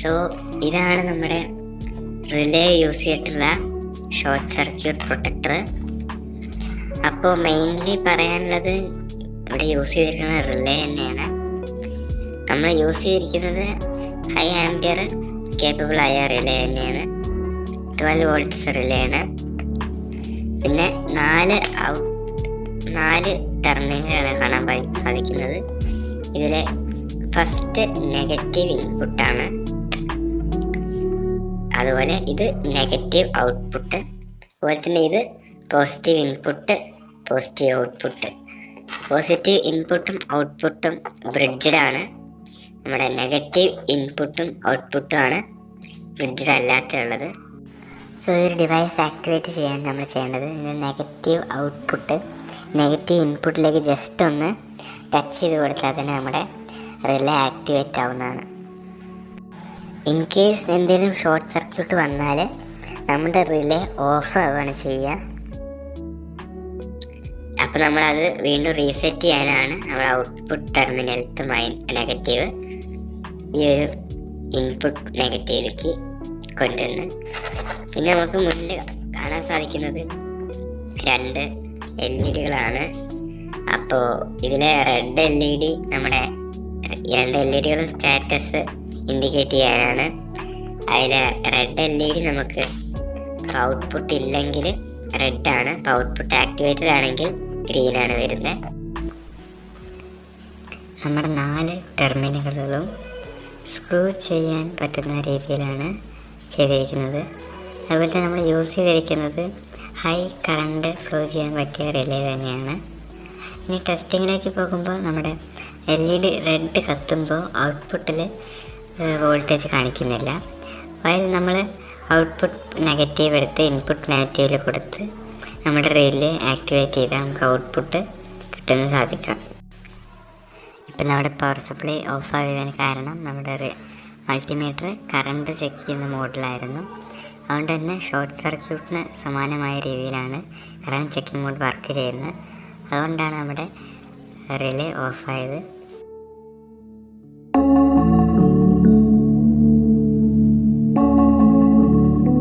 So ഇതാണ് നമ്മുടെ relay use ചെയ്തിട്ടുള്ള ഷോർട്ട് സർക്യൂട്ട് പ്രൊട്ടക്ടർ. അപ്പോൾ മെയിൻലി പറയാനുള്ളത് ഇവിടെ യൂസ് ചെയ്തിരിക്കുന്നത് റിലേ തന്നെയാണ്. നമ്മൾ യൂസ് ചെയ്തിരിക്കുന്നത് ഹൈ ആംപിയർ കേപ്പബിൾ ആയ റിലേ തന്നെയാണ്. 12 വോൾട്ട്സ് റിലേ ആണ്. പിന്നെ 4 ടെർമിനലാണ് കാണാൻ സാധിക്കുന്നത്. ഇതിലെ ഫസ്റ്റ് നെഗറ്റീവ് ഇൻപുട്ടാണ്, അതുപോലെ ഇത് നെഗറ്റീവ് ഔട്ട്പുട്ട്, അതുപോലെ തന്നെ ഇത് positive input positive output. Positive ഇൻപുട്ടും ഔട്ട്പുട്ടും ബ്രിഡ്ജഡ് ആണ്. നമ്മുടെ നെഗറ്റീവ് ഇൻപുട്ടും ഔട്ട്പുട്ടും ആണ് ബ്രിഡ്ജഡ് അല്ലാത്തുള്ളത്. സോ ഈ ഒരു ഡിവൈസ് ആക്ടിവേറ്റ് ചെയ്യാൻ നമ്മൾ ചെയ്യേണ്ടത് നെഗറ്റീവ് ഔട്ട്പുട്ട് നെഗറ്റീവ് ഇൻപുട്ടിലേക്ക് ജസ്റ്റ് ഒന്ന് ടച്ച് ചെയ്ത് കൊടുത്താൽ തന്നെ നമ്മുടെ റിലേ ആക്ടിവേറ്റ് ആവുന്നതാണ്. ഇൻ കേസ് എന്തെങ്കിലും ഷോർട്ട് സർക്യൂട്ട് വന്നാൽ നമ്മുടെ റിലേ ഓഫ് ആവുകയാണ് ചെയ്യുക. അപ്പോൾ നമ്മളത് വീണ്ടും റീസെറ്റ് ചെയ്യാനാണ് നമ്മൾ ഔട്ട്പുട്ട് ടെർമിനലത്തെ നെഗറ്റീവ് ഈ ഒരു ഇൻപുട്ട് നെഗറ്റീവിലേക്ക് കൊണ്ടുവന്ന്. പിന്നെ നമുക്ക് മുന്നിൽ കാണാൻ സാധിക്കുന്നത് 2 LED-കളാണ്. അപ്പോൾ ഇതിലെ റെഡ് LED നമ്മുടെ 2 LED-കളും സ്റ്റാറ്റസ് ഇൻഡിക്കേറ്റ് ചെയ്യാനാണ്. അതിലെ റെഡ് LED നമുക്ക് ഔട്ട്പുട്ട് ഇല്ലെങ്കിൽ റെഡാണ്, അപ്പോൾ ഔട്ട്പുട്ട് ആക്ടിവേറ്റഡ് ആണെങ്കിൽ ഗ്രീനാണ് വരുന്നത്. നമ്മുടെ 4 ടെർമിനലുകളും സ്ക്രൂ ചെയ്യാൻ പറ്റുന്ന രീതിയിലാണ് ചെയ്തിരിക്കുന്നത്. അതുപോലെ തന്നെ നമ്മൾ യൂസ് ചെയ്തിരിക്കുന്നത് ഹൈ കറണ്ട് ഫ്ലോ ചെയ്യാൻ പറ്റിയ റിലേ തന്നെയാണ്. ഇനി ടെസ്റ്റിങ്ങിലേക്ക് പോകുമ്പോൾ നമ്മുടെ LED റെഡ് കത്തുമ്പോൾ ഔട്ട്പുട്ടിൽ വോൾട്ടേജ് കാണിക്കുന്നില്ല. അതായത് നമ്മൾ ഔട്ട്പുട്ട് നെഗറ്റീവ് എടുത്ത് ഇൻപുട്ട് നെഗറ്റീവിൽ കൊടുത്ത് നമ്മുടെ റിലേ ആക്ടിവേറ്റ് ചെയ്താൽ നമുക്ക് ഔട്ട്പുട്ട് കിട്ടുന്നത് സാധിക്കാം. ഇപ്പം നമ്മുടെ പവർ സപ്ലൈ ഓഫ് ആയതിന് കാരണം നമ്മുടെ മൾട്ടിമീറ്റർ കറണ്ട് ചെക്ക് ചെയ്യുന്ന മോഡിലായിരുന്നു. അതുകൊണ്ട് തന്നെ ഷോർട്ട് സർക്യൂട്ടിന് സമാനമായ രീതിയിലാണ് കറണ്ട് ചെക്കിംഗ് മോഡ് വർക്ക് ചെയ്യുന്നത്. അതുകൊണ്ടാണ് നമ്മുടെ റിലേ ഓഫായത്.